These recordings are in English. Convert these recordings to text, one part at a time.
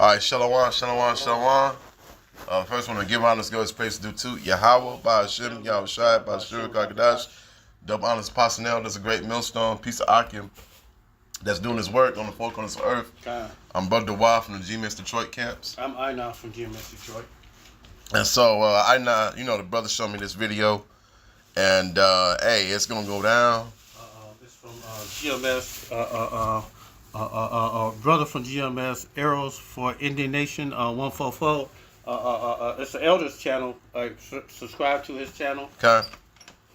All right, shalom, shalom, shalom. First, want to give honors, go as praise due to Yahweh, by Hashem, Yahweh Shai, by Shur Kagadash. Double honors, Passanel, there's a great millstone, piece of Akim that's doing his work on the four corners of earth. God. I'm Bud DeWa from the GMS Detroit camps. I'm Ina from GMS Detroit. And so, the brother showed me this video, and hey, it's gonna go down. It's from GMS, brother from GMS, Arrows for Indian Nation, 144. It's the Elders channel. Subscribe to his channel. Okay.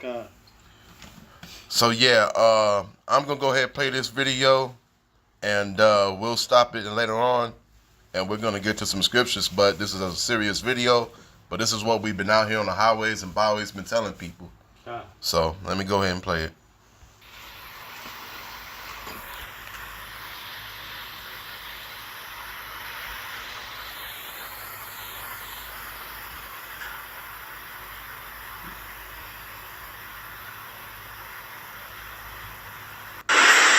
God. So yeah, I'm gonna go ahead and play this video, and we'll stop it later on, and we're gonna get to some scriptures. But this is a serious video. But this is what we've been out here on the highways and byways been telling people. God. So let me go ahead and play it.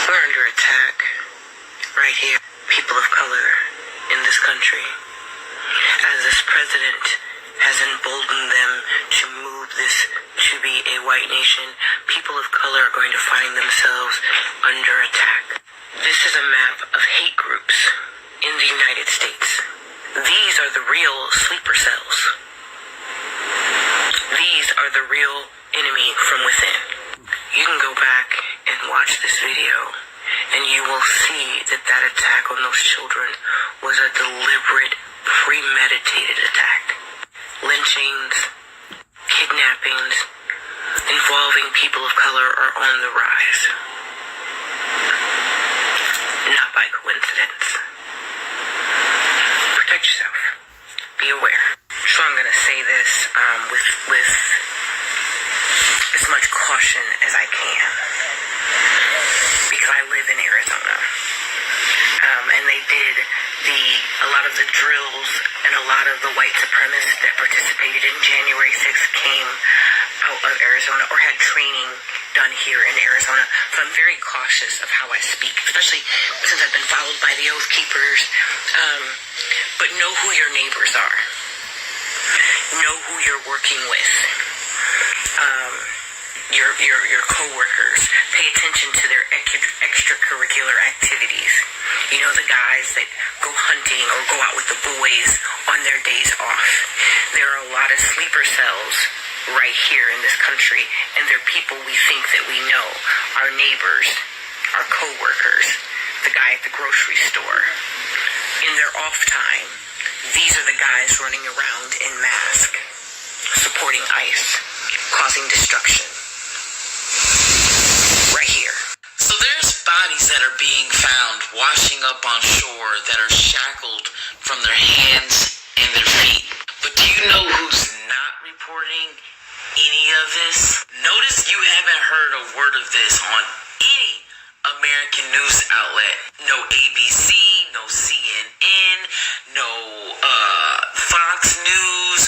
We're under attack right here, people of color in this country, as this president has emboldened them to move this to be a white nation. People of color are going to find themselves under attack. This is a map of hate groups in the United States. These are the real sleeper cells. These are the real enemy from within. You can go back and watch this video, and you will see that that attack on those children was a deliberate, premeditated attack. Lynchings, kidnappings involving people of color are on the rise. Not by coincidence. Protect yourself. Be aware. So I'm going to say this with as much caution as I can, because I live in Arizona, and they did a lot of the drills, and a lot of the white supremacists that participated in January 6th came out of Arizona or had training done here in Arizona. So I'm very cautious of how I speak, especially since I've been followed by the Oath Keepers. But know who your neighbors are. Know who you're working with. Your co-workers. Pay attention to their extracurricular activities. You know, the guys that go hunting or go out with the boys on their days off. There are a lot of sleeper cells right here in this country, and they're people we think that we know. Our neighbors, our co-workers, the guy at the grocery store. In their off time, these are the guys running around in masks, supporting ICE, causing destruction. Right here. So there's bodies that are being found washing up on shore that are shackled from their hands and their feet. But do you know who's not reporting any of this? Notice you haven't heard a word of this on any American news outlet. No ABC, no CNN, no Fox News,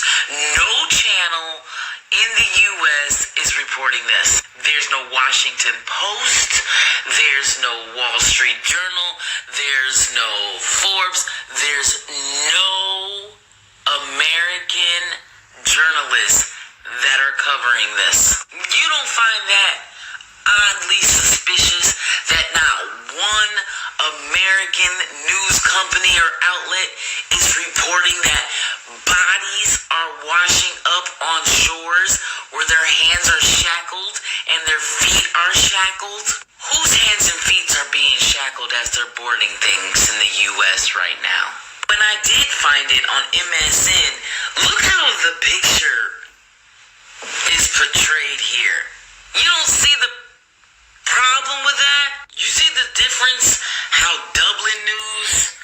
no channel in the U.S. is reporting this. There's no Washington Post, there's no Wall Street Journal, there's no Forbes, there's no American journalists that are covering this. You don't find that oddly suspicious that not one American news company or outlet is reporting that bodies are washing up on shores where their hands are shackled and their feet are shackled? Whose hands and feet are being shackled as they're boarding things in the U.S. right now? When I did find it on MSN, look how the picture is portrayed here. You don't see the problem with that? You see the difference? How Dublin News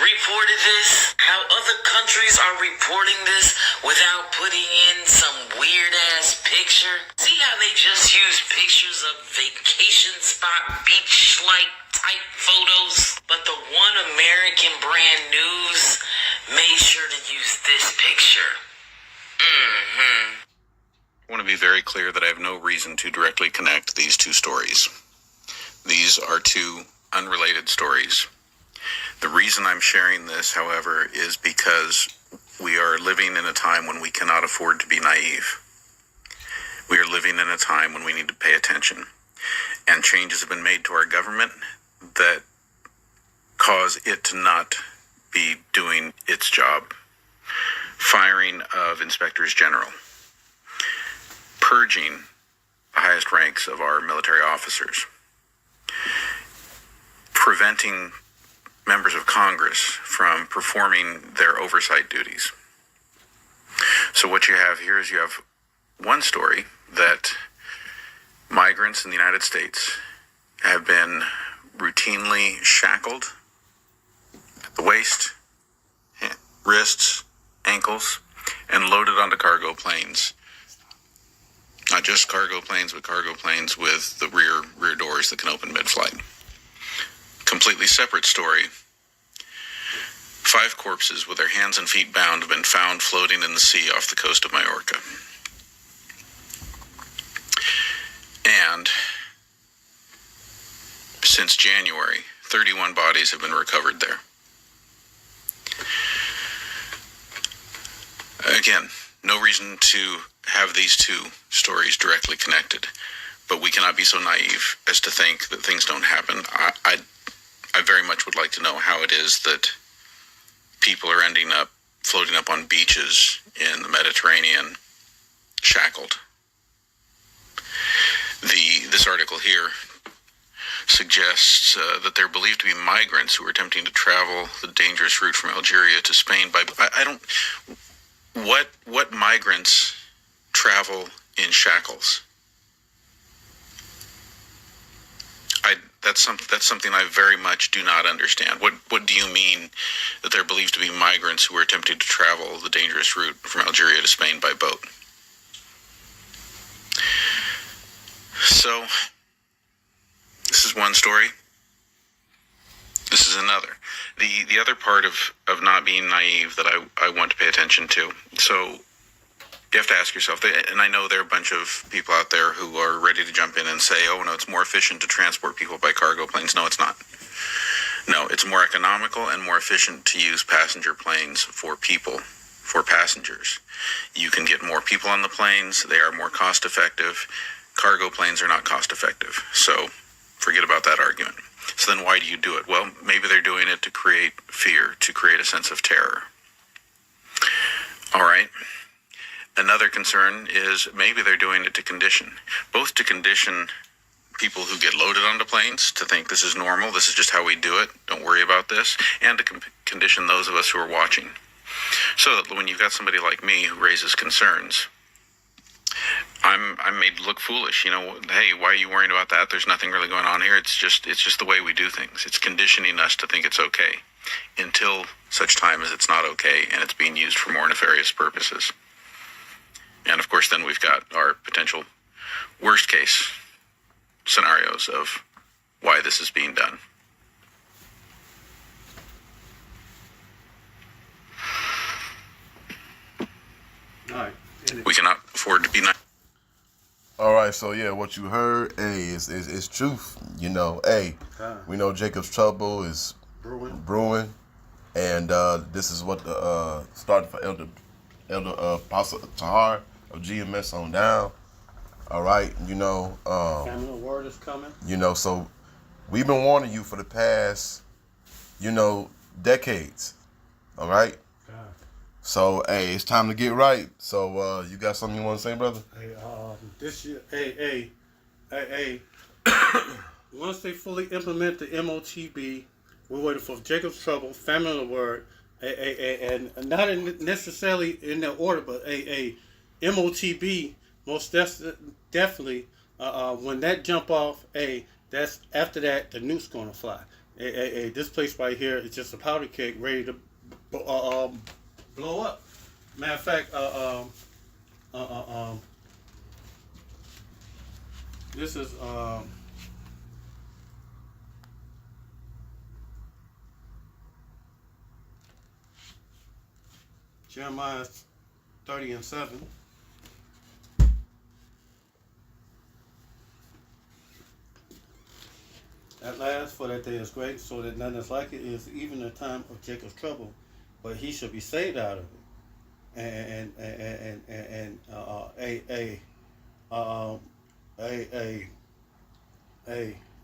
reported this? How other countries are reporting this without putting in some weird-ass picture? See how they just use pictures of vacation spot, beach-like type photos? But the One American brand news made sure to use this picture. I want to be very clear that I have no reason to directly connect these two stories. These are two unrelated stories. The reason I'm sharing this, however, is because we are living in a time when we cannot afford to be naive. We are living in a time when we need to pay attention. And changes have been made to our government that cause it to not be doing its job. Firing of inspectors general. Purging the highest ranks of our military officers. Preventing members of Congress from performing their oversight duties. So what you have here is you have one story that migrants in the United States have been routinely shackled at the waist, wrists, ankles, and loaded onto cargo planes. Not just cargo planes, but cargo planes with the rear doors that can open mid-flight. Completely separate story. 5 corpses with their hands and feet bound have been found floating in the sea off the coast of Majorca. And since January, 31 bodies have been recovered there. Again, no reason to have these two stories directly connected, but we cannot be so naive as to think that things don't happen. I very much would like to know how it is that people are ending up floating up on beaches in the Mediterranean, shackled. This article here suggests that they're believed to be migrants who are attempting to travel the dangerous route from Algeria to Spain by. What migrants travel in shackles? That's something I very much do not understand. What do you mean that they're believed to be migrants who are attempting to travel the dangerous route from Algeria to Spain by boat? So, this is one story. This is another. The other part of not being naive that I want to pay attention to. So, you have to ask yourself, and I know there are a bunch of people out there who are ready to jump in and say, oh, no, it's more efficient to transport people by cargo planes. No, it's not. No, it's more economical and more efficient to use passenger planes for people, for passengers. You can get more people on the planes. They are more cost effective. Cargo planes are not cost effective. So forget about that argument. So then why do you do it? Well, maybe they're doing it to create fear, to create a sense of terror. All right. Another concern is maybe they're doing it to condition, both to condition people who get loaded onto planes to think this is normal, this is just how we do it, don't worry about this, and to condition those of us who are watching. So that when you've got somebody like me who raises concerns, I'm made to look foolish. You know, hey, why are you worrying about that? There's nothing really going on here. It's just the way we do things. It's conditioning us to think it's okay until such time as it's not okay and it's being used for more nefarious purposes. And of course, then we've got our potential worst case scenarios of why this is being done. All right. We cannot afford to be naive. All right, so yeah, what you heard, hey, is truth. You know, hey, we know Jacob's trouble is brewing, and this is what the started for Elder Apostle Tahar of GMS on down. All right, you know, Family Word is coming. you know, so we've been warning you for the past, you know, decades. All right. So, hey, it's time to get right. So, you got something you want to say, brother? Hey, this year, hey. Once they fully implement the MOTB, we're waiting for Jacob's Trouble, Family of the Word, and not necessarily in that order, but MOTB most definitely. When that jump off, that's after that the nuke's gonna fly. This place right here is just a powder keg ready to blow up. Matter of fact, this is Jeremiah 30:7. At last, for that day is great, so that none is like it is even the time of Jacob's trouble, but he shall be saved out of it.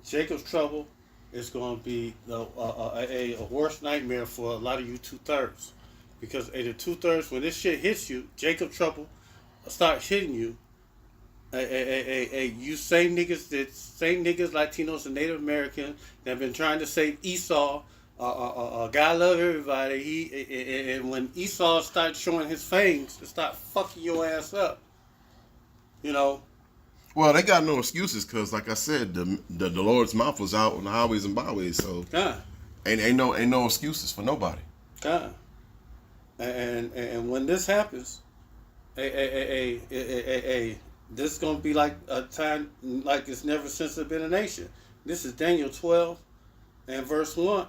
Jacob's trouble is going to be a worst nightmare for a lot of you 2/3, because the 2/3, when this shit hits you, Jacob trouble starts hitting you. You same niggas, Latinos and Native Americans that have been trying to save Esau. God love everybody. And when Esau starts showing his fangs, to start fucking your ass up, you know. Well, they got no excuses because, like I said, the Lord's mouth was out on the highways and byways, so ain't no excuses for nobody. And when this happens, this is gonna be like a time like it's never since there's been a nation. This is Daniel 12 and verse 1.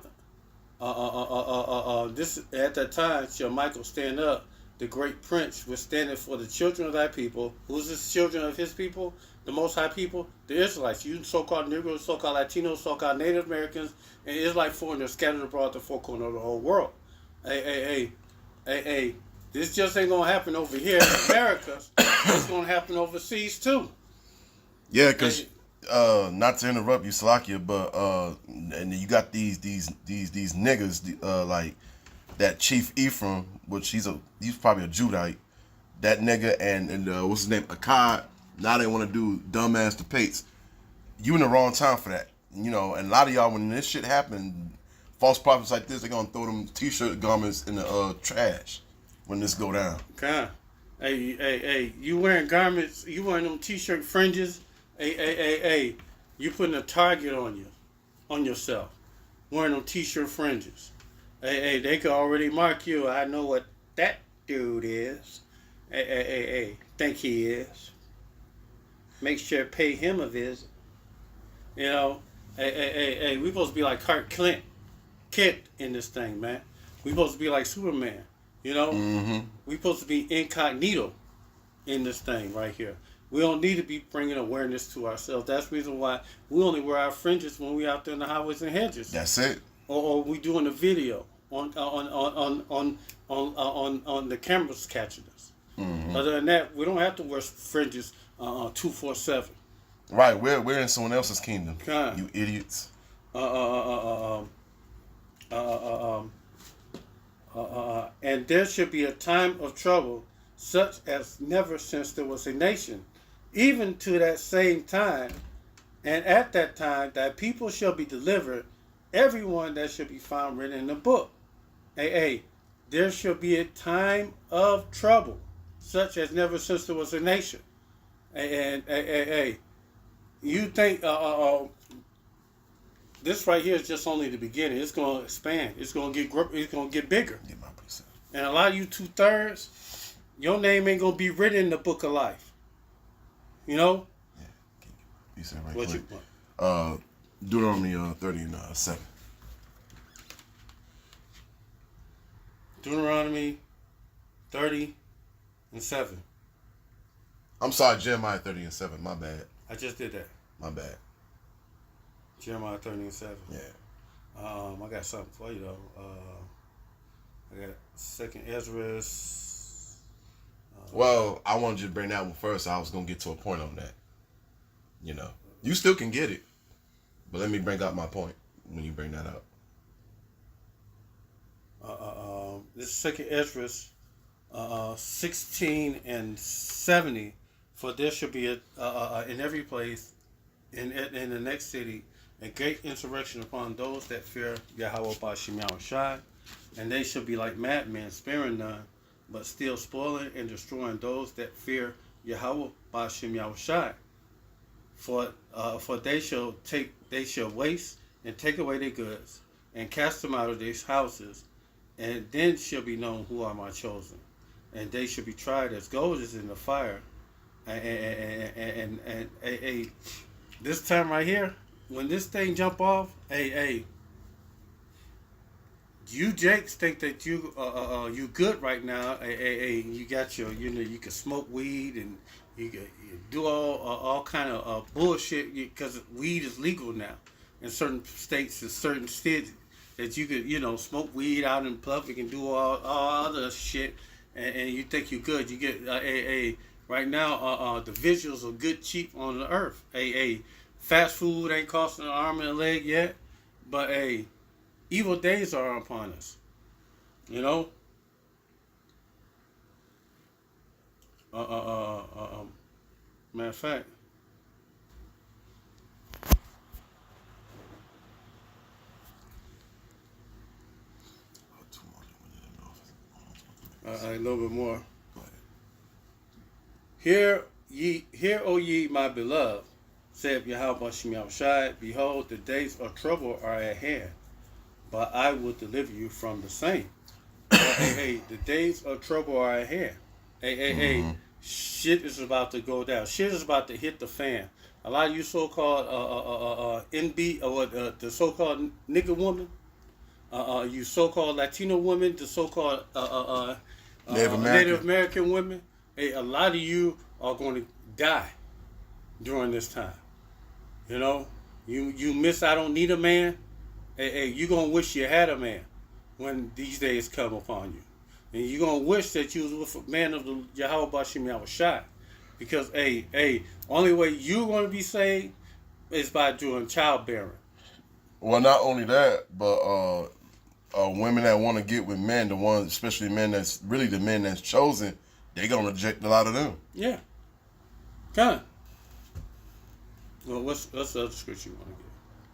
This at that time shall Michael stand up, the great prince, was standing for the children of thy people. Who's the children of his people? The Most High people, the Israelites. You so-called Negroes, so-called Latinos, so-called Native Americans, and Israelite foreigners scattered abroad the four corners of the whole world. This just ain't gonna happen over here in America. It's gonna happen overseas too. Yeah, because not to interrupt you, Salakia, but and you got these niggas like that Chief Ephraim, which he's probably a Judite. That nigga and what's his name, Akkad. Now they want to do dumbass debates. You in the wrong time for that, you know. And a lot of y'all, when this shit happen, false prophets like this, they gonna throw them t-shirt garments in the trash when this go down. Okay. Hey, you wearing garments? You wearing them t-shirt fringes? Hey, you putting a target on yourself, wearing them t-shirt fringes. Hey, they could already mark you. I know what that dude is. Hey, think he is. Make sure to pay him a visit. You know, hey, we supposed to be like Clark Kent in this thing, man. We supposed to be like Superman. You know, we supposed to be incognito in this thing right here. We don't need to be bringing awareness to ourselves. That's the reason why we only wear our fringes when we out there in the highways and hedges. That's it. Or we doing a video on the cameras catching us. Other than that, we don't have to wear fringes 247. Right, we're in someone else's kingdom. You idiots. And there should be a time of trouble, such as never since there was a nation, even to that same time. And at that time, that people shall be delivered, everyone that should be found written in the book. Hey, there shall be a time of trouble, such as never since there was a nation. And you think this right here is just only the beginning. It's going to expand. It's going to get bigger. And a lot of you 2/3, your name ain't going to be written in the book of life. You know? Yeah. You said right what quick. You want? Deuteronomy 30:7. Deuteronomy 30:7. I'm sorry, Jeremiah 30:7. My bad. I just did that. My bad. Jeremiah 30:7. Yeah. I got something for you though. I got 2nd Ezra. Well, I wanted you to bring that one first. I was gonna get to a point on that. You know, you still can get it, but let me bring out my point when you bring that up. This is 2nd Ezra 16:70. For there shall be in every place, in the next city, a great insurrection upon those that fear Yahweh Ba'Shem Yahushai, and they shall be like madmen, sparing none, but still spoiling and destroying those that fear Yahweh Ba'Shem Yahushai. For they shall waste and take away their goods, and cast them out of these houses, and then shall be known who are my chosen, and they shall be tried as gold is in the fire. And this time right here, when this thing jump off, you Jakes think that you good right now. You got your, you can smoke weed and you do all kind of bullshit because weed is legal now. in certain states and certain cities that you could, smoke weed out in public and do all other shit, and you think you're good. You get right now. The visuals are good, cheap on the earth. Fast food ain't costing an arm and a leg yet, but evil days are upon us. You know. Matter of fact. A little bit more. Hear, O ye, my beloved, saith Yahweh Shem Yahushai, behold, the days of trouble are at hand, but I will deliver you from the same. The days of trouble are at hand. Shit is about to go down. Shit is about to hit the fan. A lot of you so-called NB, or the so-called nigger woman, you so-called Latino women, the so-called Native American women, a lot of you are going to die during this time. You know, you miss I don't need a man. You're going to wish you had a man when these days come upon you. And you're going to wish that you was with a man of the Yahweh Bashim Yahushai. Because, only way you're going to be saved is by doing childbearing. Well, not only that, but women that want to get with men, the ones, especially men that's really the men that's chosen, they gonna reject a lot of them. Yeah. Kind of. Well, what's the other scripture you want to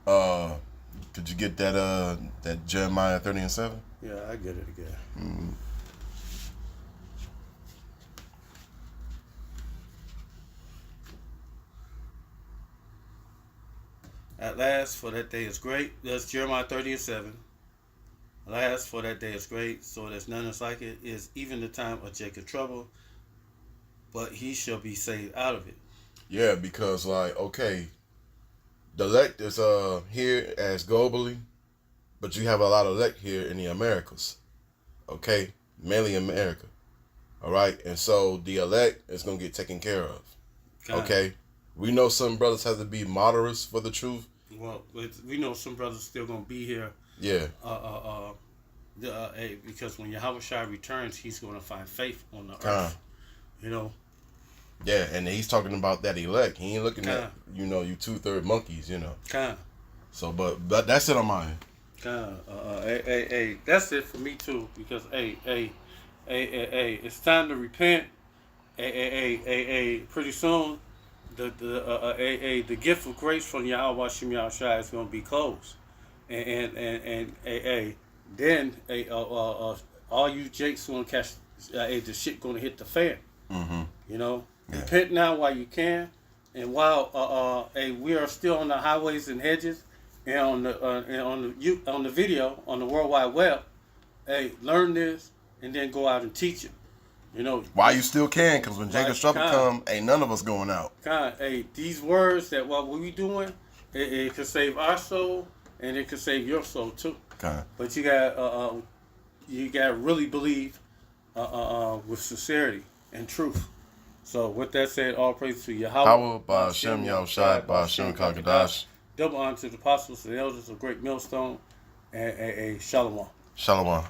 get? Could you get that Jeremiah 30:7? Yeah, I get it again. Mm-hmm. At last, for that day is great. That's Jeremiah 30:7. Alas, for that day is great, so there's none is like it, is even the time of Jacob's trouble, but he shall be saved out of it. Yeah, because the elect is here as globally, but you have a lot of elect here in the Americas. Okay? Mainly America. Alright? And so the elect is gonna get taken care of. Okay? We know some brothers have to be moderates for the truth. Well, we know some brothers still gonna be here. Yeah. Because when Yahweh Shai returns, he's going to find faith on the earth. You know. Yeah, and he's talking about that elect. He ain't looking at you 2/3 monkeys. So, but that's it on mine. That's it for me too. Because it's time to repent. Pretty soon, the gift of grace from Yahweh Shem Yahushai is going to be closed. Then all you jakes gonna catch the shit gonna hit the fan. Mm-hmm. You know, yeah. Repent now while you can, and while we are still on the highways and hedges, and on the video on the World Wide Web. Learn this and then go out and teach it. You know, while you still can, because when Jacob's trouble come, ain't none of us going out. These words that what we doing, it could save our soul. And it could save your soul too. Okay. But you got really believe with sincerity and truth. So with that said, all praise to Yahweh, Ba'ashem Yahushai, Ba'ashem Kakadash. Double honor to the apostles and elders of Great Millstone, and Shalom. Shalom.